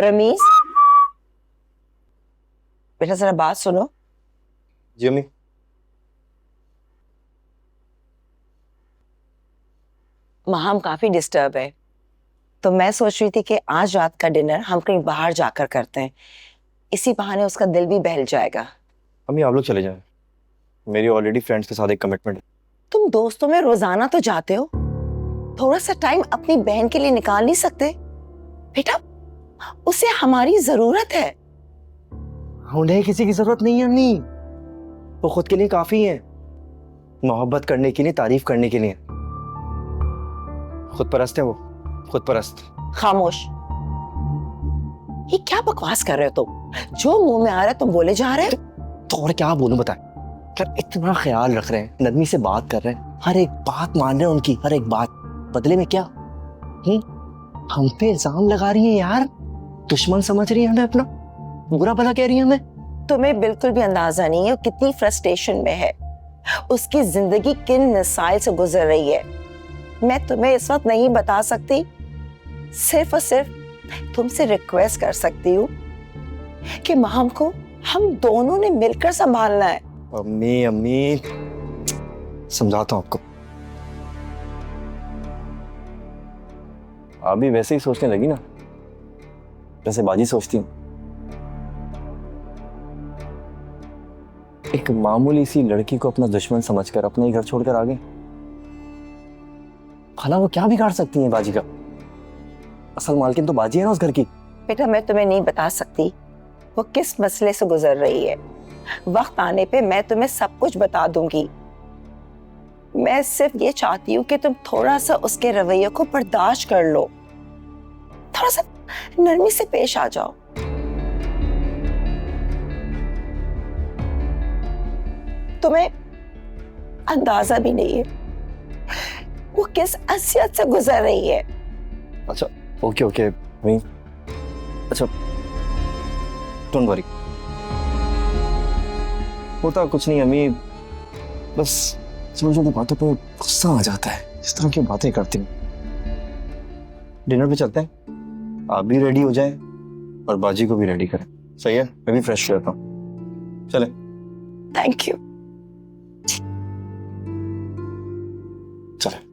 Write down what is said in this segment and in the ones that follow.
रमीज, बेटा जरा बात सुनो। जी अम्मी। माहम काफी डिस्टर्ब है, तो मैं सोच रही थी कि आज रात का डिनर हम कहीं बाहर जाकर करते हैं, इसी बहाने उसका दिल भी बहल जाएगा। अम्मी आप लोग चले जाएं, मेरी ऑलरेडी फ्रेंड्स के साथ एक कमिटमेंट है। तुम दोस्तों में रोजाना तो जाते हो, थोड़ा सा टाइम अपनी बहन के लिए निकाल नहीं सकते? बेटा उसे हमारी जरूरत है। उन्हें किसी की जरूरत नहीं है अम्मी, वो खुद के लिए काफी है, मोहब्बत करने के लिए, तारीफ करने के लिए। खुद परस्त है वो, खुद परस्त। खामोश, ये क्या बकवास कर रहे हो तुम? जो मुंह में आ रहा है तुम बोले जा रहे हो। तो और क्या बोलूं बता, यार इतना ख्याल रख रहे हैं, नदमी से बात कर रहे हैं, हर एक बात मान रहे हैं उनकी, हर एक बात। बदले में क्या? हम पे इल्जाम लगा रही है यार, दुश्मन समझ रही है हमें, अपना बुरा भला कह रही है हमें। तुम्हें बिल्कुल भी अंदाजा नहीं है वो कितनी फ्रस्ट्रेशन में है, उसकी जिंदगी किन मसाइल से गुजर रही है। मैं तुम्हें इस वक्त नहीं बता सकती, सिर्फ और सिर्फ तुमसे रिक्वेस्ट कर सकती हूँ कि माहम को हम दोनों ने मिलकर संभालना है। अम्मी अम्मी समझाता हूँ आपको, आप भी वैसे ही सोचने लगी ना जैसे बाजी सोचती हूँ। एक मामूली सी लड़की को अपना दुश्मन समझकर अपने ही घर छोड़कर आ गए। भला वो क्या बिगाड़ सकती है बाजी का? असल मालकिन तो बाजी है ना उस घर की। बेटा मैं तुम्हें नहीं बता सकती वो किस मसले से गुजर रही है, वक्त आने पे मैं तुम्हें सब कुछ बता दूंगी। मैं सिर्फ ये चाहती हूँ कि तुम थोड़ा सा उसके रवैये को बर्दाश्त कर लो, थोड़ा सा नरमी से पेश आ जाओ। तुम्हें अंदाजा भी नहीं है वो किस असियत से गुजर रही है। अच्छा ओके ओके नहीं, अच्छा डोंट वरी, होता कुछ नहीं अम्मी, बस छोटी छोटी बातों पे गुस्सा आ जाता है, इस तरह की बातें करती हूँ। डिनर पे चलते हैं, आप भी रेडी हो जाएं और बाजी को भी रेडी करें। सही है, मैं भी फ्रेश रहता हूँ, चले। Thank you. चले।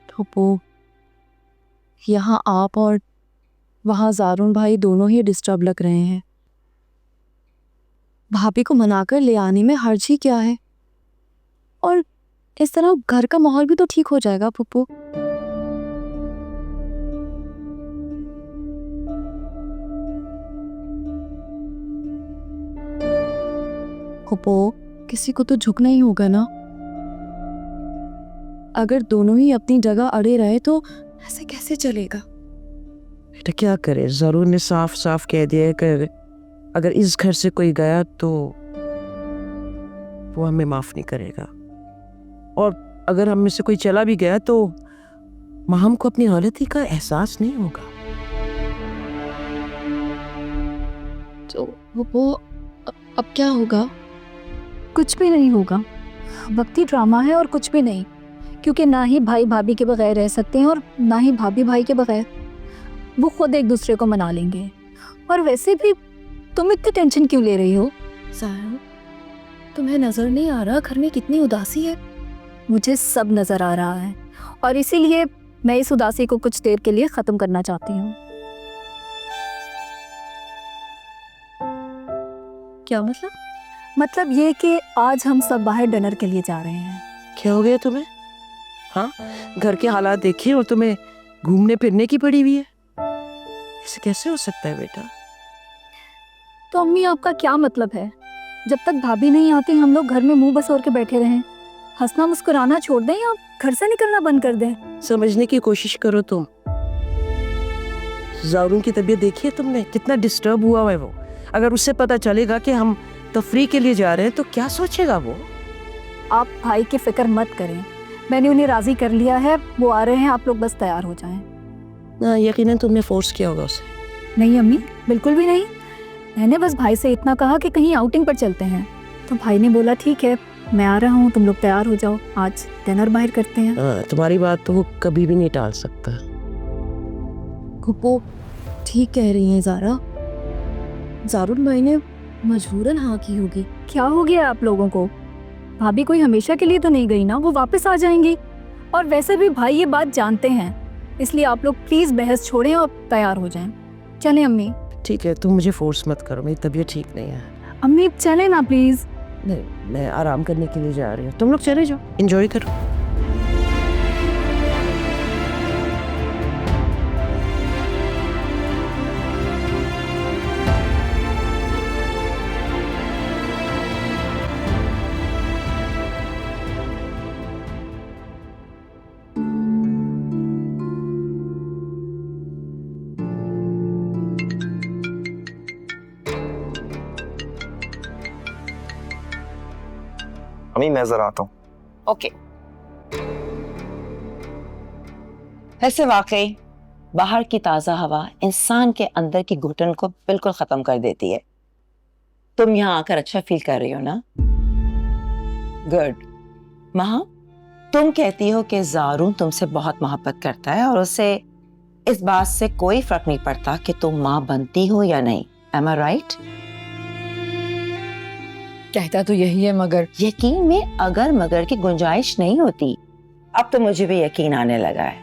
ठुप्पू, यहाँ आप और वहाँ ज़ारून भाई दोनों ही डिस्टर्ब लग रहे हैं। भाभी को मनाकर ले आने में हर्ज ही क्या है? और इस तरह घर का माहौल भी तो ठीक हो जाएगा फुप्पू। फुप्पू, किसी को तो झुकना ही होगा ना। अगर दोनों ही अपनी जगह अड़े रहे तो ऐसे कैसे चलेगा? बेटा क्या करे, जरूर ने साफ साफ कह दिया है कि अगर इस घर से कोई गया तो वो हमें माफ नहीं करेगा, और अगर हम में से कोई चला भी गया तो माहम को अपनी गलती का एहसास नहीं होगा। तो वो अब क्या होगा? कुछ भी नहीं होगा, वक्ती ड्रामा है और कुछ भी नहीं, क्योंकि ना ही भाई भाभी के बगैर रह सकते हैं और ना ही भाभी भाई के बगैर। वो खुद एक दूसरे को मना लेंगे। और वैसे भी तुम इतनी टेंशन क्यों ले रही हो? साहब, तुम्हें नजर नहीं आ रहा घर में कितनी उदासी है? मुझे सब नजर आ रहा है और इसीलिए मैं इस उदासी को कुछ देर के लिए खत्म करना चाहती हूँ। क्या मतलब? मतलब ये कि आज हम सब बाहर डिनर के लिए जा रहे हैं। क्या हो गया तुम्हें? हाँ, घर के हालात देखिए और तुम्हें घूमने फिरने की पड़ी हुई है। ऐसे कैसे हो सकता है बेटा? तो अम्मी आपका क्या मतलब है? जब तक भाभी नहीं आती हम लोग घर में मुंह बसोर के बैठे रहें, हंसना मुस्कुराना छोड़ दें या घर से निकलना बंद कर दें? समझने की कोशिश करो तुम। ज़ारून की तबीयत देखी है तुमने, कितना डिस्टर्ब हुआ है वो। अगर उससे पता चलेगा कि हम तफरी के लिए जा रहे हैं तो क्या सोचेगा वो? आप भाई की फिक्र मत करें, मैंने उन्हें राजी कर लिया है, वो आ रहे हैं, आप लोग बस तैयार हो जाएं। यकीनन तुमने फोर्स किया होगा उसे। नहीं अम्मी, बिल्कुल भी नहीं। मैंने बस भाई से इतना कहा कि कहीं आउटिंग पर चलते हैं, तो भाई ने बोला ठीक है मैं आ रहा हूँ, तुम लोग तैयार हो जाओ, आज डिनर बाहर करते हैं। तुम्हारी बात तो वो कभी भी नहीं टाल सकता। वो ठीक कह रही हैं ज़ारा, ज़ारुल भाई ने मजबूरन हाँ की होगी। क्या हो गया आप लोगों को? भाभी कोई हमेशा के लिए तो नहीं गई ना, वो वापस आ जाएंगी। और वैसे भी भाई ये बात जानते हैं, इसलिए आप लोग प्लीज बहस छोड़ें और तैयार हो जाएं। चलें अम्मी। ठीक है, तुम मुझे फोर्स मत करो, मेरी तबीयत ठीक नहीं है। अम्मी चलें ना प्लीज। नहीं, मैं आराम करने के लिए जा रही हूँ, तुम लोग चले जाओ, एंजॉय करो। अम्मी मैं जरा आता हूँ। ओके। वैसे वाकई बाहर की ताजा हवा इंसान के अंदर की घुटन को बिल्कुल खत्म कर देती है। तुम यहाँ आकर अच्छा फील कर रही हो ना? गुड। महा, तुम कहती हो कि ज़ारून तुमसे बहुत मोहब्बत करता है और उसे इस बात से कोई फर्क नहीं पड़ता कि तुम माँ बनती हो या नहीं। Am I right? कहता तो यही है, मगर यकीन में अगर मगर की गुंजाइश नहीं होती। अब तो मुझे भी यकीन आने लगा है,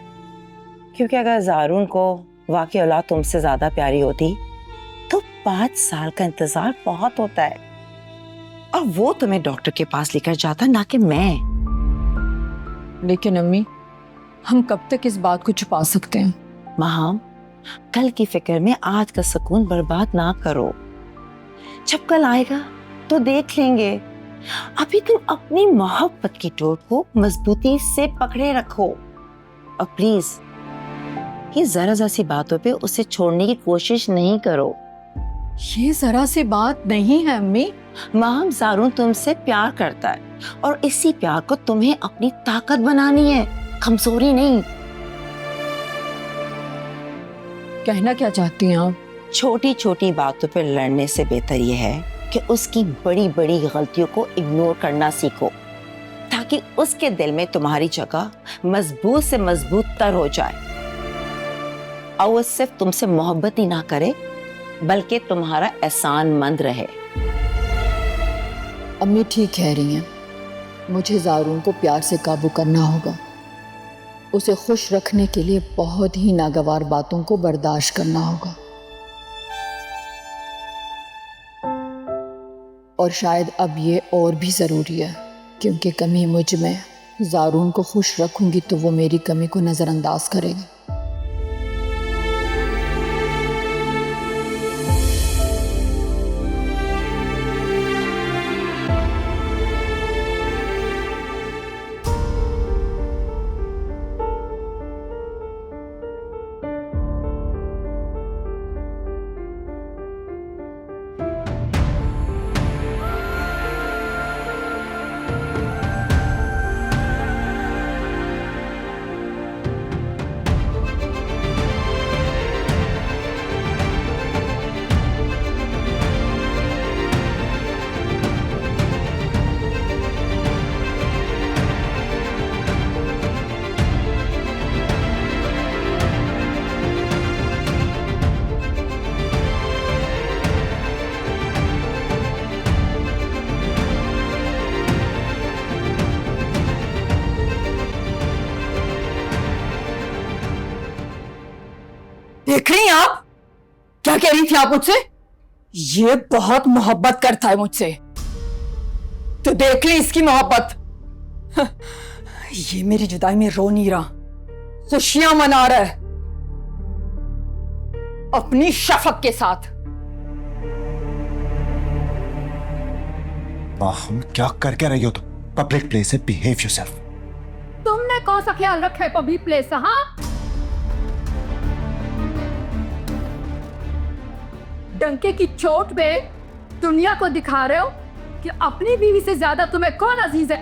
क्योंकि अगर ज़ारून को वाकई औलाद तुमसे ज्यादा प्यारी होती तो 5 साल का इंतजार बहुत होता है, और वो तुम्हें डॉक्टर के पास लेकर जाता, ना कि मैं। लेकिन अम्मी, हम कब तक इस बात को छुपा सकते हैं? महाम, कल की फिक्र में आज का सुकून बर्बाद ना करो। जब कल आएगा तो देख लेंगे। अभी तुम अपनी मोहब्बत की डोर को मजबूती से पकड़े रखो, और प्लीज ये जरा सा सी बातों पे उसे छोड़ने की कोशिश नहीं करो। ये जरा सी बात नहीं है अम्मी। महाम, ज़ारून तुमसे प्यार करता है, और इसी प्यार को तुम्हें अपनी ताकत बनानी है, कमजोरी नहीं। कहना क्या चाहती हैं आप? छोटी छोटी बातों पर लड़ने से बेहतर यह है कि उसकी बड़ी बड़ी गलतियों को इग्नोर करना सीखो, ताकि उसके दिल में तुम्हारी जगह मजबूत से मजबूत तर हो जाए, और वो सिर्फ तुमसे मोहब्बत ही ना करे बल्कि तुम्हारा एहसानमंद रहे। अम्मी ठीक कह रही हैं, मुझे ज़ारून को प्यार से काबू करना होगा। उसे खुश रखने के लिए बहुत ही नागवार बातों को बर्दाश्त करना होगा, और शायद अब ये और भी ज़रूरी है, क्योंकि कमी मुझ में। ज़ारून को खुश रखूंगी तो वो मेरी कमी को नज़रअंदाज करेगा। देख रही हैं आप? क्या कह रही थी आप मुझसे? ये बहुत मोहब्बत करता है मुझसे, तो देख ले इसकी मोहब्बत। ये मेरी जुदाई में रो नहीं रहा, खुशियां मना रहा है अपनी शफक के साथ। हम क्या करके रही हो तुम? पब्लिक प्लेस है, बिहेव योरसेल्फ। तुमने कौन सा ख्याल रखा है पब्लिक प्लेस? हाँ, डंके की चोट पे दुनिया को दिखा रहे हो कि अपनी बीवी से ज्यादा तुम्हें कौन अजीज है।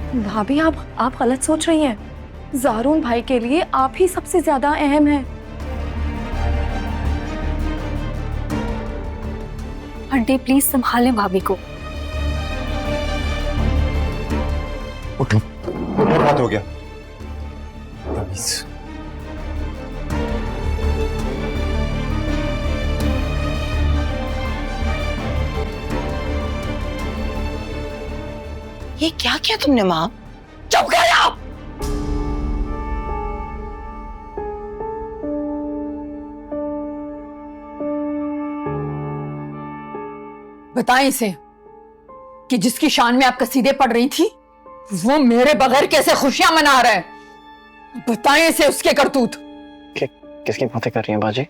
भाभी आप गलत सोच रही हैं। ज़ारून भाई के लिए आप ही सबसे ज्यादा अहम हैं। आंटी प्लीज संभालें भाभी को। उठो, बहुत बात हो गया। प्लीज। ये क्या किया तुमने माँ? चुप कर जाओ। बताएं इसे कि जिसकी शान में आप कसीदे पढ़ रही थी वो मेरे बगैर कैसे खुशियां मना रहा है। बताएं इसे उसके करतूत। किसकी बातें कर रही हैं बाजी?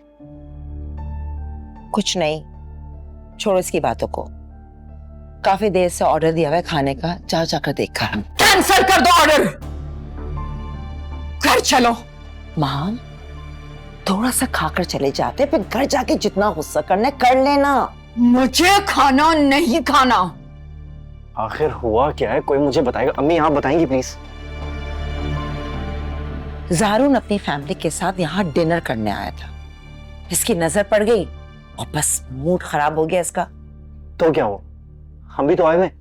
कुछ नहीं, छोड़ो इसकी बातों को। काफी देर से ऑर्डर दिया हुआ है खाने का, जाओ जाकर देख कर। कैंसिल कर दो ऑर्डर। घर चलो। माँ थोड़ा सा खाकर चले जाते, फिर घर जाके जितना गुस्सा करना है कर लेना। मुझे खाना नहीं खाना। आखिर हुआ क्या है, कोई मुझे बताएगा? अम्मी आप बताएंगी प्लीज। ज़ारून अपनी फैमिली के साथ यहाँ डिनर करने आया था, इसकी नजर पड़ गई और बस मूड खराब हो गया इसका। तो क्या हुआ, हम भी तो आए हुए।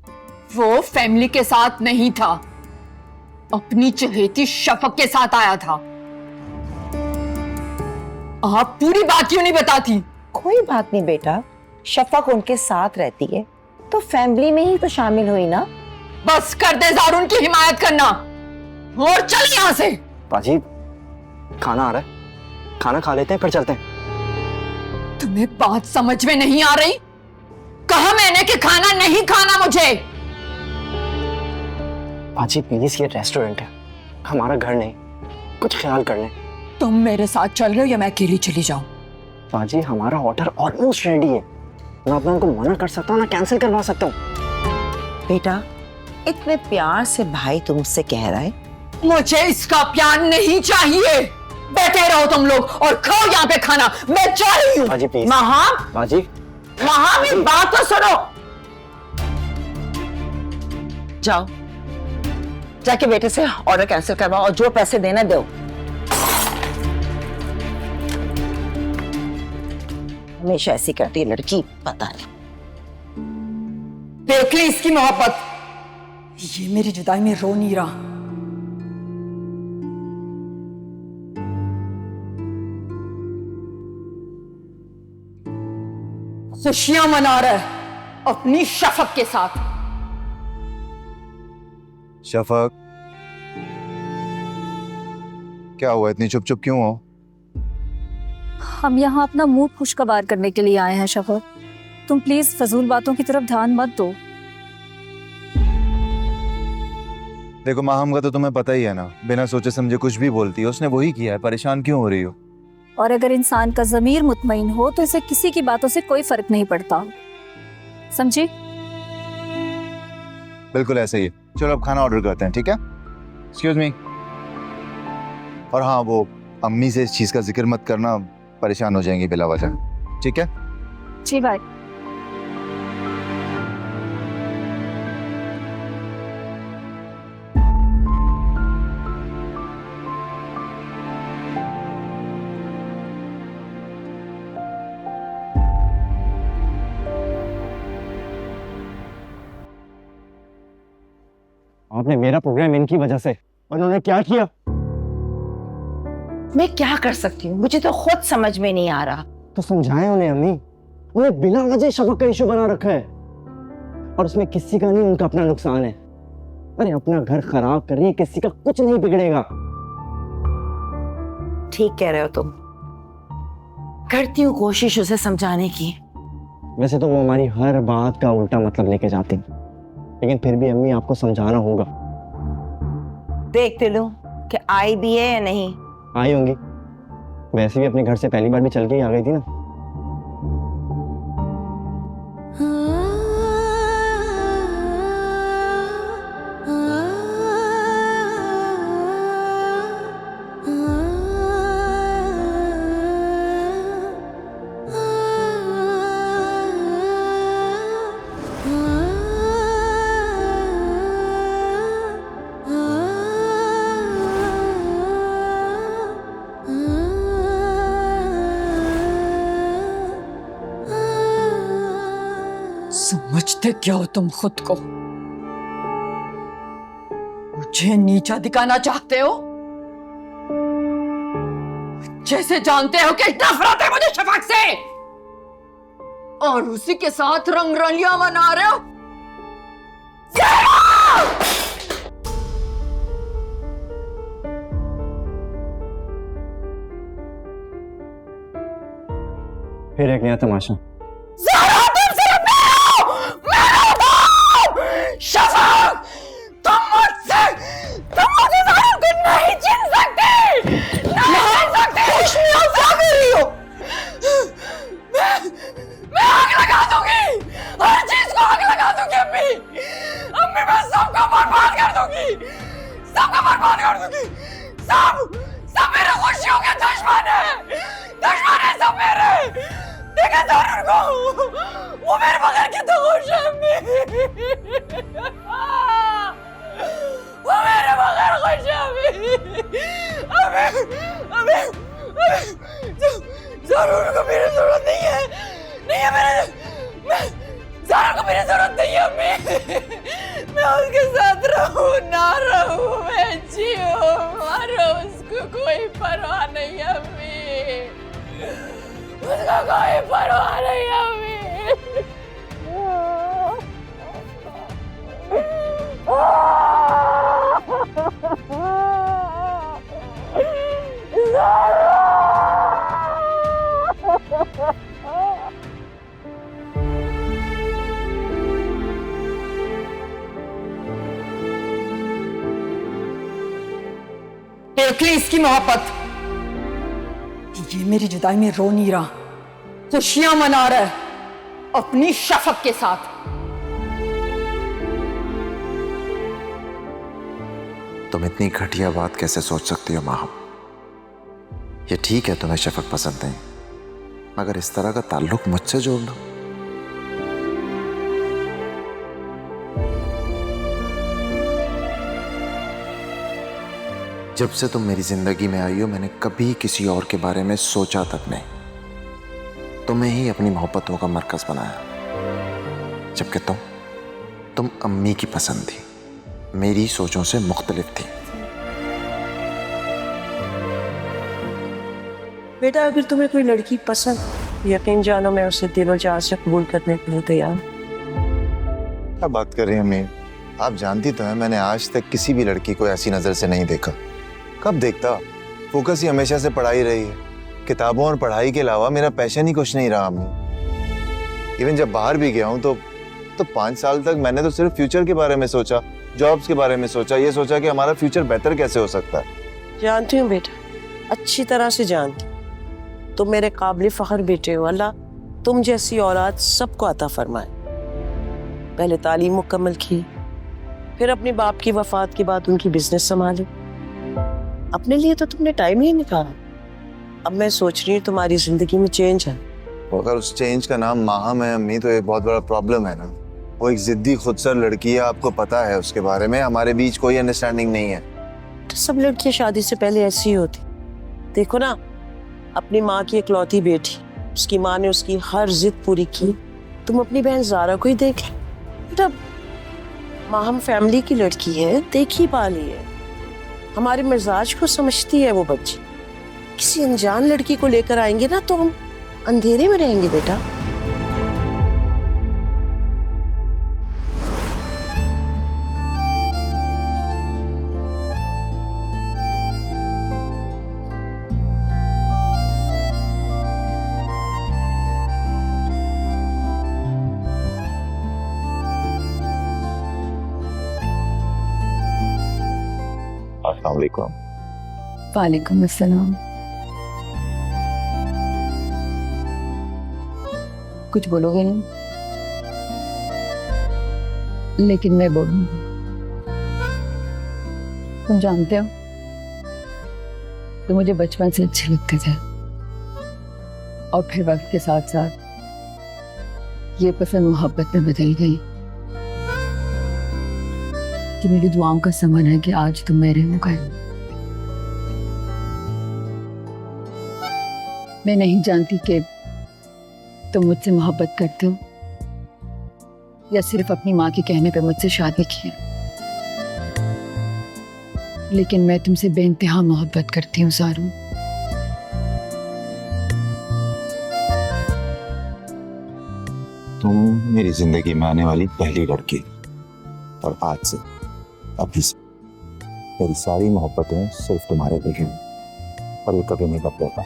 वो फैमिली के साथ नहीं था, अपनी चहेती शफक के साथ आया था। आप पूरी बात क्यों नहीं बताती? कोई बात नहीं बेटा, शफक उनके साथ रहती है तो फैमिली में ही तो शामिल हुई ना। बस कर दे ज़ारून की हिमायत करना और चल यहां से। बाजी खाना आ रहा है, खाना खा लेते हैं फिर चलते हैं। तुम्हें बात समझ में नहीं आ रही? कहा मैंने कि खाना नहीं खाना मुझे। बाजी प्लीज, ये रेस्टोरेंट है, हमारा घर नहीं, कुछ ख्याल कर लें। तुम मेरे साथ चल रहे हो या मैं अकेली चली जाऊं? बाजी हमारा ऑर्डर ऑलमोस्ट रेडी है, मैं अपना उनको मना कर सकता हूँ ना कैंसिल करवा सकता हूँ। बेटा इतने प्यार से भाई तुमसे कह रहा है। मुझे इसका प्यार नहीं चाहिए। बैठे रहो तुम लोग और खाओ यहाँ पे खाना, मैं जा रही हूँ। बाजी प्लीज। महा बाजी महा मेरी बात तो सुनो। जाओ जाके बेटे से ऑर्डर कैंसिल करवाओ और जो पैसे देना दो। हमेशा ऐसी करती है लड़की, पता नहीं। देख ली इसकी मोहब्बत, ये मेरी जुदाई में रो नहीं रहा। खुशियां मना रहा है अपनी शफक के साथ। शफक, क्या हुआ, इतनी चुप चुप क्यों हो? हम यहाँ अपना मूड खुशगवार करने के लिए आए हैं शफक। तुम प्लीज फजूल बातों की तरफ ध्यान मत दो। देखो माहम का तो तुम्हें पता ही है ना, बिना सोचे समझे कुछ भी बोलती है, उसने वही किया है, परेशान क्यों हो रही हो? और अगर इंसान का ज़मीर मुतमईन हो तो इसे किसी की बातों से कोई फर्क नहीं पड़ता, समझी? बिल्कुल ऐसे ही है। चलो अब खाना ऑर्डर करते हैं, ठीक है? Excuse me. और हाँ, वो अम्मी से इस चीज का जिक्र मत करना, परेशान हो जाएंगी बिला वजह, ठीक है? जी भाई। आपने मेरा प्रोग्राम इनकी वजह से, और उन्होंने क्या किया? मैं क्या कर सकती हूँ, मुझे तो खुद समझ में नहीं आ रहा। तो समझाएं उन्हें अम्मी, उन्हें बिना वजह शफक का इशू बना रखा है और उसमें किसी का नहीं, उनका अपना नुकसान है। अरे अपना घर खराब कर रही है, किसी का कुछ नहीं बिगड़ेगा। ठीक कह रहे हो तुम, करती हूँ कोशिश उसे समझाने की। वैसे तो वो हमारी हर बात का उल्टा मतलब लेके जाती, लेकिन फिर भी अम्मी आपको समझाना होगा। देखते लो कि आई भी है या नहीं। आई होंगी, वैसे भी अपने घर से पहली बार भी चल के ही आ गई थी ना। समझते क्या हो तुम खुद को? मुझे नीचा दिखाना चाहते हो? जैसे जानते हो कि नफरत है मुझे शफक से, और उसी के साथ रंग रलियां मना रहे हो। फिर एक नया तमाशा। शफक, तुम मुझसे ज़ारा को नहीं छीन सकते, नहीं छीन सकते। कुछ नहीं हो, क्या कर रही हो? मैं आग लगा दूंगी, हर चीज को आग लगा दूंगी अम्मी। अम्मी मैं सबको बर्बाद कर दूंगी, सबको बर्बाद कर दूंगी। सब मेरे खुशियों के दुश्मन है सब मेरे। देखा ज़ारा को, वो मेरे बगैर कितना खुश है अम्मी। वो मेरे बगैर खुश है अम्मी। ज़ारा को मेरी जरूरत नहीं है, ज़ारा को मेरी जरूरत नहीं है अम्मी। मैं उसके साथ रहूं ना रहूं, मैं जिऊं मरूं, उसको कोई परवाह नहीं है अम्मी, उसको कोई परवाह नहीं है अम्मी। देखली इसकी मोहब्बत, ये मेरी जुदाई में रो नहीं रहा, खुशियां मना रहा है अपनी शफक के साथ। तुम इतनी घटिया बात कैसे सोच सकती हो माहम? ये ठीक है तुम्हें शफक पसंद नहीं, मगर इस तरह का ताल्लुक मुझसे जोड़ दो। जब से तुम मेरी जिंदगी में आई हो, मैंने कभी किसी और के बारे में सोचा तक नहीं। तुम्हें ही अपनी मोहब्बतों का मरकज बनाया, जबकि तुम अम्मी की पसंद थी, मेरी सोचों से मुख्तलिफ थी। बेटा अगर तुम्हें कोई लड़की पसंद, यकीन जानो मैं उसे दिलो जान से कबूल करने के लिए तैयार। क्या बात कर रही हैं अम्मी? आप जानती तो हैं मैंने आज तक किसी भी लड़की को ऐसी नजर से नहीं देखा। कब देखता? फोकस ही हमेशा से पढ़ाई रही है, किताबों और पढ़ाई के अलावा मेरा पैशन ही कुछ नहीं रहा अम्मी। इवन जब बाहर भी गया हूँ तो 5 साल तक मैंने तो सिर्फ फ्यूचर के बारे में सोचा, जॉब्स के बारे में सोचा, ये सोचा कि हमारा फ्यूचर बेहतर कैसे हो सकता है। जानती हूँ बेटा, अच्छी तरह से जानती। तुम मेरे काबिल फख्र बेटे हो, अल्लाह तुम जैसी औलाद सबको अता फरमाए। पहले तालीम मुकम्मल की, फिर अपने बाप की वफात के बाद उनकी बिजनेस संभाली। अपने लिए तो तुमने टाइम ही निकाला। अब मैं सोच रही हूँ तुम्हारी जिंदगी में चेंज है। अगर उस चेंज का नाम माहम है अम्मी तो ये बहुत बड़ा प्रॉब्लम है ना। वो एक जिद्दी खुदसर लड़की है, आपको पता है उसके बारे में, हमारे बीच कोई अंडरस्टैंडिंग नहीं है। तो सब लड़कियां शादी से पहले ऐसी ही होती। देखो ना, अपनी माँ की इकलौती बेटी, उसकी माँ ने उसकी हर जिद पूरी की। तुम अपनी बहन ज़ारा को ही देख लो बेटा, माहम फैमिली की लड़की है, देखी पाली है, हमारे मिजाज को समझती है वो बच्ची। किसी अनजान लड़की को लेकर आएंगे ना तो हम अंधेरे में रहेंगे बेटा। अस्सलाम वालेकुम। वालेकुम अस्सलाम। कुछ बोलोगे नहीं, लेकिन मैं बोलूंगी। तुम जानते हो, तो मुझे बचपन से अच्छे लगते थे, और फिर वक्त के साथ साथ ये पसंद मोहब्बत में बदल गई। कि मेरी दुआओं का समन है कि आज तुम मेरे हो गए। मैं नहीं जानती कि तुम मुझसे मोहब्बत करते हो या सिर्फ अपनी माँ के कहने पे मुझसे शादी की है, लेकिन मैं तुमसे बेइंतहा मोहब्बत करती हूँ ज़ारू। तुम मेरी जिंदगी में आने वाली पहली लड़की, और आज से अभी से मेरी सारी मोहब्बतें सिर्फ तुम्हारे लिए हैं, और ये कभी नहीं बदलेगा।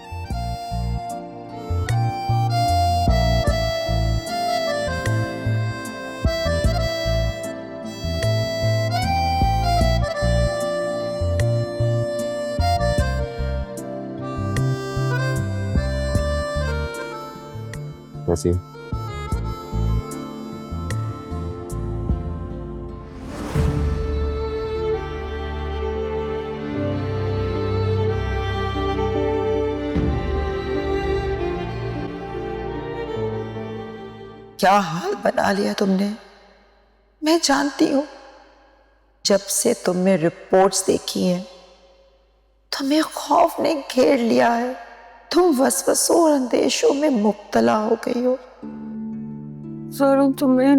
कैसी? क्या हाल बना लिया तुमने। मैं जानती हूं, जब से तुमने रिपोर्ट्स देखी हैं तुम्हें खौफ ने घेर लिया है। तुम वसवसों और अंदेशों में मुब्तला हो गई हो। ज़ारू तुम्हें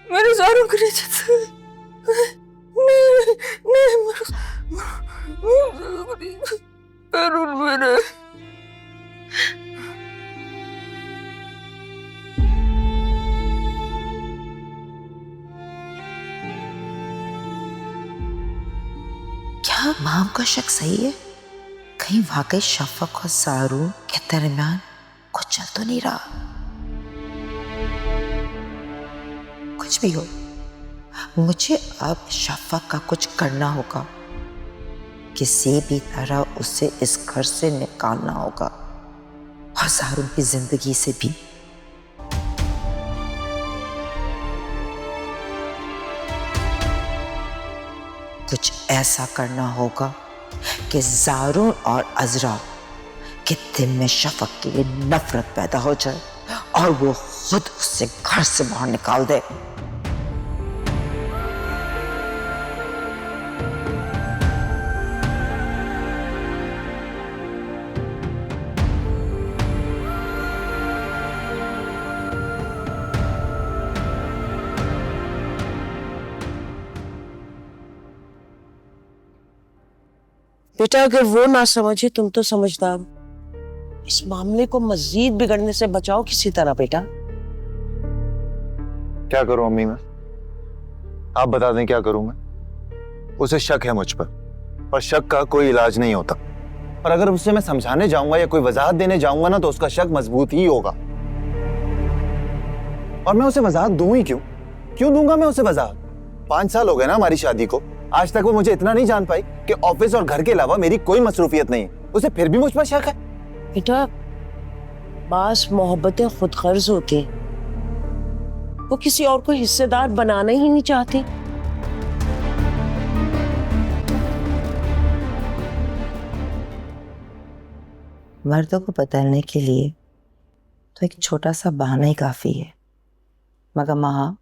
मेरे ज़ारू को मेरे क्या माम का शक सही है? कहीं वाकई शफक और ज़ारू के दरमियान कुछ चल तो नहीं रहा? कुछ भी हो, मुझे अब शफक का कुछ करना होगा। किसी भी तरह उसे इस घर से निकालना होगा, और ज़ारू की जिंदगी से भी। कुछ ऐसा करना होगा कि ज़ारू और अज़रा के दिल में शफक के लिए नफरत पैदा हो जाए और वो खुद उसे घर से बाहर निकाल दे। बेटा, अगर वो ना समझे तुम तो समझदार हो। इस मामले को मजीद बिगड़ने से बचाओ किसी तरह बेटा। क्या करूं अम्मी मैं? आप बता दें क्या करूं मैं? उसे शक है मुझ पर शक का कोई इलाज नहीं होता। और अगर उसे मैं समझाने जाऊंगा या कोई वजाहत देने जाऊंगा ना, तो उसका शक मजबूत ही होगा। और मैं उसे वजाहत दूं ही क्यों दूंगा मैं उसे वजाहत? 5 साल हो गए ना हमारी शादी को, आज तक वो मुझे इतना नहीं जान पाई कि ऑफिस और घर के अलावा मेरी कोई मसरूफियत नहीं है। उसे फिर भी मुझ पर शक है। बेटा, बास मोहब्बतें खुद गर्ज होती हैं। वो किसी और को हिस्सेदार बनाना ही नहीं चाहती। मर्दों को बदलने के लिए तो एक छोटा सा बहाना ही काफी है। मगर माँ,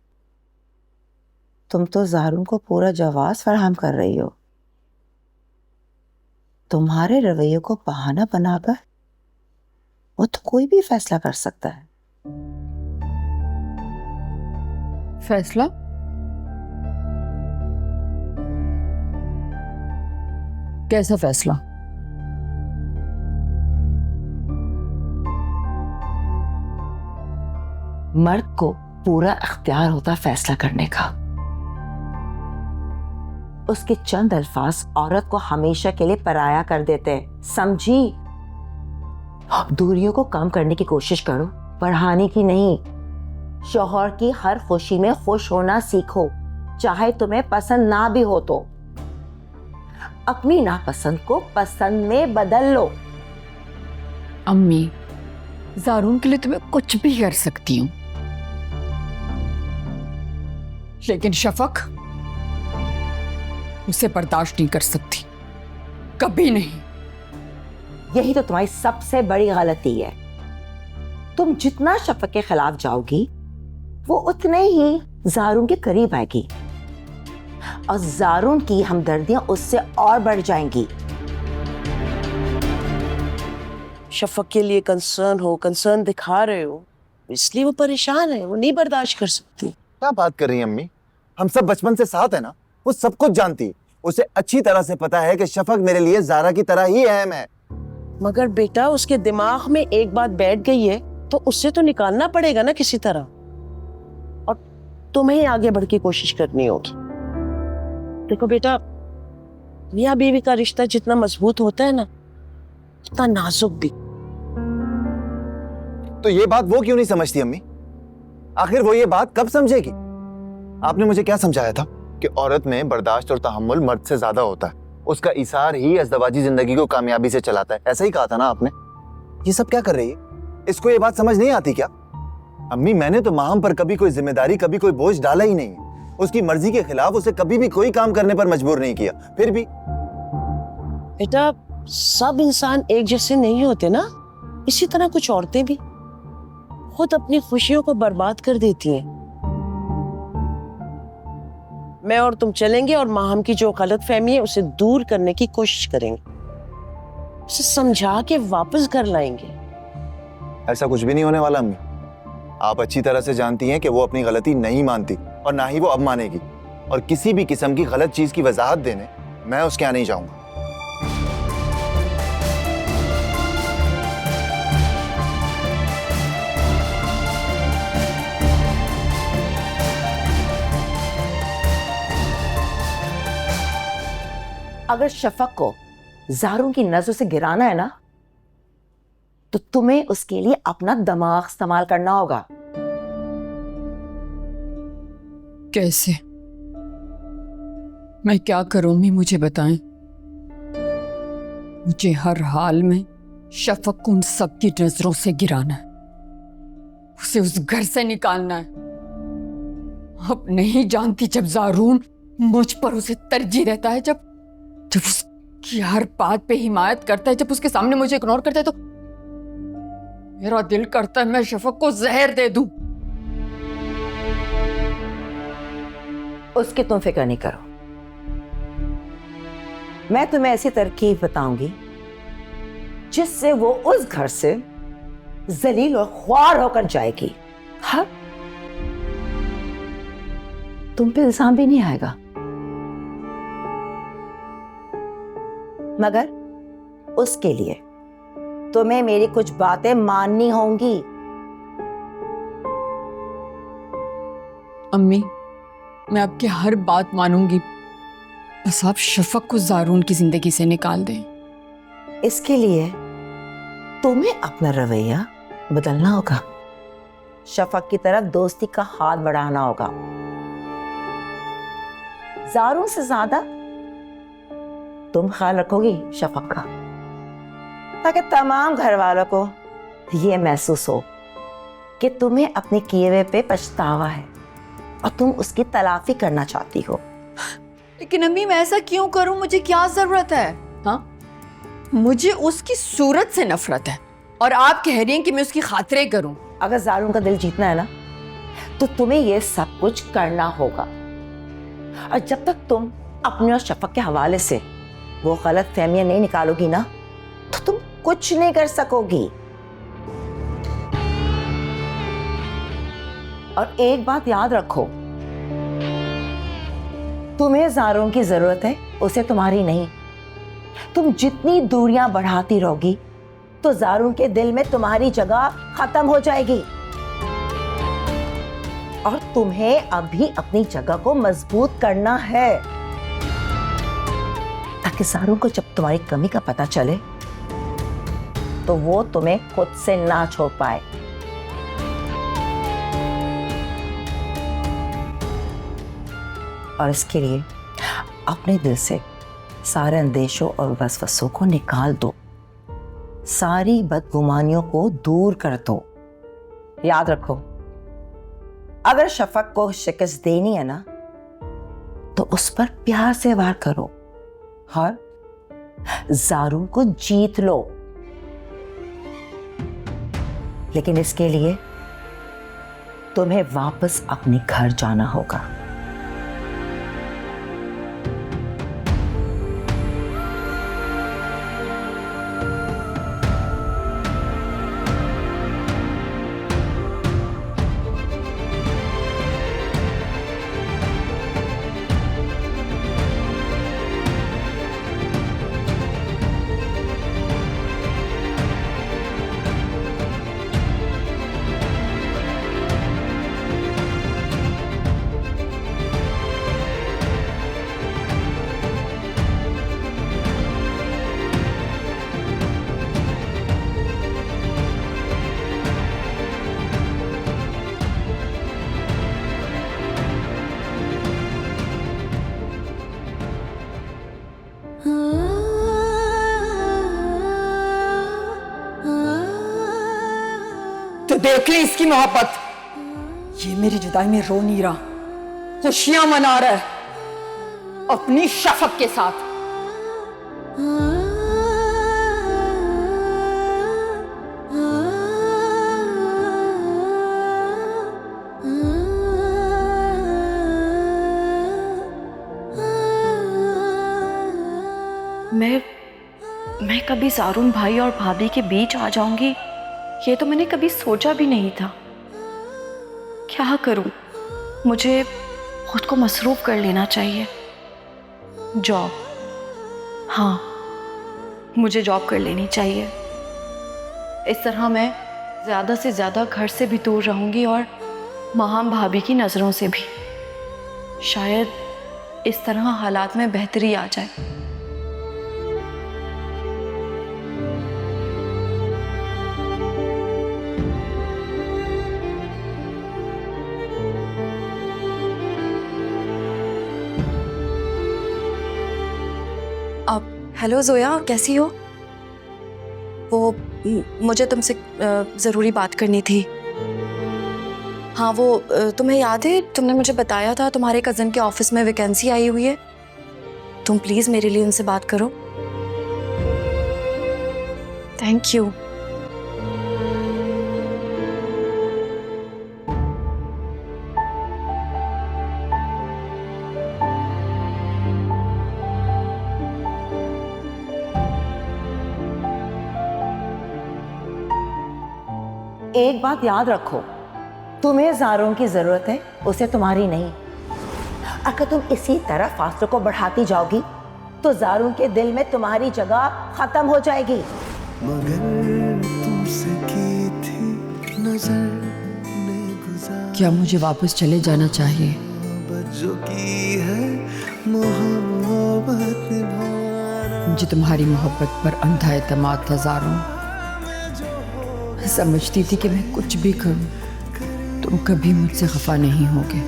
तुम तो ज़ारू को पूरा जवाब फराहम कर रही हो। तुम्हारे रवैये को बहाना बनाकर वो तो कोई भी फैसला कर सकता है। फैसला? कैसा फैसला? मर्द को पूरा इख्तियार होता फैसला करने का। उसके चंद अल्फाज औरत को हमेशा के लिए पराया कर देते हैं, समझी? दूरियों को कम करने की कोशिश करो, बढ़ाने की नहीं। शौहर की हर खुशी में खुश होना सीखो, चाहे तुम्हें पसंद ना भी हो तो। अपनी नापसंद को पसंद में बदल लो। अम्मी, ज़ारून के लिए तो मैं कुछ भी कर सकती हूँ, लेकिन शफक, उसे बर्दाश्त नहीं कर सकती, कभी नहीं। यही तो तुम्हारी सबसे बड़ी गलती है। तुम जितना शफक के खिलाफ जाओगी, वो उतने ही जारून के करीब आएगी और जारून की हमदर्दियां उससे और बढ़ जाएंगी। शफक के लिए कंसर्न दिखा रहे हो, इसलिए वो परेशान है, वो नहीं बर्दाश्त कर सकती। क्या बात कर रही हैं अम्मी? हम सब बचपन से साथ है ना, वो सब कुछ जानती है। उसे अच्छी तरह से पता है कि शफक मेरे लिए जारा की तरह ही अहम है। मगर बेटा उसके दिमाग में एक बात बैठ गई है तो उससे तो निकालना पड़ेगा ना किसी तरह, और तुम्हें ही आगे बढ़ के कोशिश करनी होगी। देखो बेटा, मियाँ बीवी का रिश्ता जितना मजबूत होता है ना, उतना नाजुक भी। तो ये बात वो क्यों नहीं समझती अम्मी? आखिर वो ये बात कब समझेगी? आपने मुझे क्या समझाया था कि औरत में बर्दाश्त और तहम्मुल मर्द से ज्यादा होता है, उसका इसार ही अज़दवाजी जिंदगी को कामयाबी से चलाता है। ऐसा ही कहा था ना आपने? ये सब क्या कर रही है? इसको ये बात समझ नहीं आती क्या? अम्मी, मैंने तो माहम पर कभी कोई जिम्मेदारी, कभी कोई बोझ डाला ही नहीं है। उसकी मर्जी के खिलाफ उसे कभी भी कोई काम करने पर मजबूर नहीं किया। फिर भी बेटा, सब इंसान एक जैसे नहीं होते ना, इसी तरह कुछ औरतें भी खुद अपनी खुशियों को बर्बाद कर देती हैं। मैं और तुम चलेंगे और माहम की जो गलतफहमी है उसे दूर करने की कोशिश करेंगे, उसे समझा के वापस घर लाएंगे। ऐसा कुछ भी नहीं होने वाला अम्मी। आप अच्छी तरह से जानती हैं कि वो अपनी गलती नहीं मानती और ना ही वो अब मानेगी, और किसी भी किस्म की गलत चीज की वजाहत देने मैं उसके यहाँ नहीं जाऊंगा। अगर शफक को जारून की नजरों से गिराना है ना, तो तुम्हें उसके लिए अपना दिमाग इस्तेमाल करना होगा। कैसे? मैं क्या करूं अम्मी, मुझे बताएं। मुझे हर हाल में शफक को उन सबकी नजरों से गिराना है, उसे उस घर से निकालना है। अब नहीं जानती, जब जारून मुझ पर उसे तरजीह देता है, जब उसकी हर बात पे हिमायत करता है, जब उसके सामने मुझे इग्नोर करता है, तो मेरा दिल करता है मैं शफक को जहर दे दूं। उसकी तुम फिक्र नहीं करो, मैं तुम्हें ऐसी तरकीब बताऊंगी जिससे वो उस घर से जलील और ख्वार होकर जाएगी। हाँ, तुम पे इल्जाम भी नहीं आएगा, मगर उसके लिए तुम्हें मेरी कुछ बातें माननी होंगी। अम्मी, मैं आपकी हर बात मानूंगी, बस आप शफक को जारून की जिंदगी से निकाल दें। इसके लिए तुम्हें अपना रवैया बदलना होगा, शफक की तरफ दोस्ती का हाथ बढ़ाना होगा। जारून से ज्यादा तुम ख्याल रखोगी शफक का, ताकि तमाम घर वालों को यह महसूस हो कि तुम्हें अपने किए हुए पे पछतावा है और तुम उसकी तलाफी करना चाहती हो। लेकिन अम्मी, मैं ऐसा क्यों करूं? मुझे क्या जरूरत है? हाँ, मुझे उसकी सूरत से नफरत है और आप कह रही हैं कि मैं उसकी खातिरें करूं। अगर जारून का दिल जीतना है ना, तो तुम्हें यह सब कुछ करना होगा, और जब तक तुम अपने और शफक के हवाले से वो गलत फहमियां नहीं निकालोगी ना, तो तुम कुछ नहीं कर सकोगी। और एक बात याद रखो, तुम्हें जारून की जरूरत है, उसे तुम्हारी नहीं। तुम जितनी दूरियां बढ़ाती रहोगी तो जारून के दिल में तुम्हारी जगह खत्म हो जाएगी, और तुम्हें अभी अपनी जगह को मजबूत करना है, ताकि जारून को जब तुम्हारी कमी का पता चले तो वो तुम्हें खुद से ना छोड़ पाए। और इसके लिए अपने दिल से सारे अंदेशों और वसवसों को निकाल दो, सारी बदगुमानियों को दूर कर दो। याद रखो, अगर शफक को शिकस्त देनी है ना, तो उस पर प्यार से वार करो और जारून को जीत लो। लेकिन इसके लिए तुम्हें वापस अपने घर जाना होगा। तो देख ली इसकी मोहब्बत। ये मेरी जुदाई में रो नहीं रहा, खुशियां मना रहा है अपनी शफक के साथ। मैं कभी ज़ारून भाई और भाभी के बीच आ जाऊंगी, ये तो मैंने कभी सोचा भी नहीं था। क्या करूं, मुझे खुद को मसरूफ कर लेना चाहिए। जॉब, हाँ, मुझे जॉब कर लेनी चाहिए। इस तरह मैं ज़्यादा से ज़्यादा घर से भी दूर रहूंगी और महाम भाभी की नज़रों से भी। शायद इस तरह हालात में बेहतरी आ जाए। हेलो जोया, कैसी हो? मुझे तुमसे ज़रूरी बात करनी थी। हाँ, तुम्हें याद है तुमने मुझे बताया था तुम्हारे कज़न के ऑफिस में वैकेंसी आई हुई है। तुम प्लीज़ मेरे लिए उनसे बात करो। Thank you. एक बात याद रखो, तुम्हें ज़ारून की जरूरत है, उसे तुम्हारी नहीं। अगर तुम इसी तरह फासलों को बढ़ाती जाओगी तो ज़ारून के दिल में तुम्हारी जगह खत्म हो जाएगी। क्या मुझे वापस चले जाना चाहिए? मुझे तुम्हारी मोहब्बत पर अंधा एतमाद था ज़ारून। समझती थी कि मैं कुछ भी करूं तुम कभी मुझसे खफा नहीं होगे।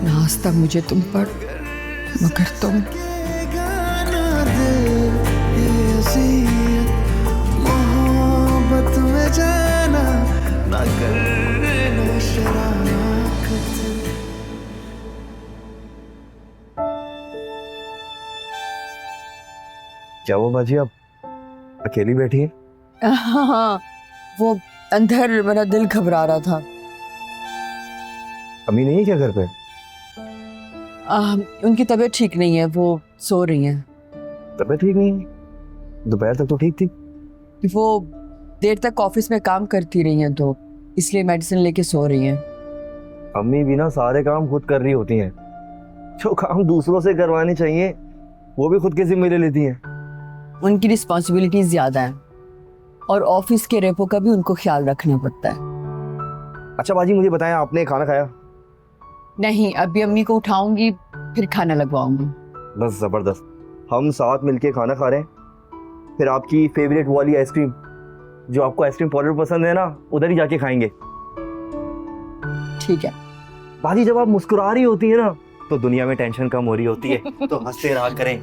नाज था मुझे तुम पर, मगर तुम मोहब्बत में जाना ना करना शराकत। क्या वो बाजी आप अकेली बैठी है? हाँ, वो अंदर मेरा दिल घबरा रहा था। अम्मी नहीं है क्या घर पे? उनकी तबीयत ठीक नहीं है, वो सो रही हैं। तबीयत ठीक नहीं है? दोपहर तक तो ठीक थी। वो देर तक ऑफिस में काम करती रही हैं तो इसलिए मेडिसिन लेके सो रही हैं। अम्मी भी ना सारे काम खुद कर रही होती हैं। जो काम दूसरों से करवाने चाहिए वो भी खुद के जिम्मे ले लेती हैं। उनकी रिस्पॉन्सिबिलिटीज ज्यादा है और ऑफिस के रेपो का भी उनको ख्याल रखना पड़ता है। अच्छा बाजी, मुझे बताएं, आपने खाना खाया? नहीं, अभी अम्मी को उठाऊंगी फिर खाना लगवाऊंगी। बस जबरदस्त। हम साथ मिलके खाना खा रहे हैं, फिर आपकी फेवरेट वाली आइसक्रीम, जो आपको आइसक्रीम पार्लर पसंद है ना, उधर ही जाके खाएंगे। ठीक है। बाजी, जब आप मुस्कुरा रही होती है ना तो दुनिया में टेंशन कम हो रही होती है। तो हंसते रहा करें।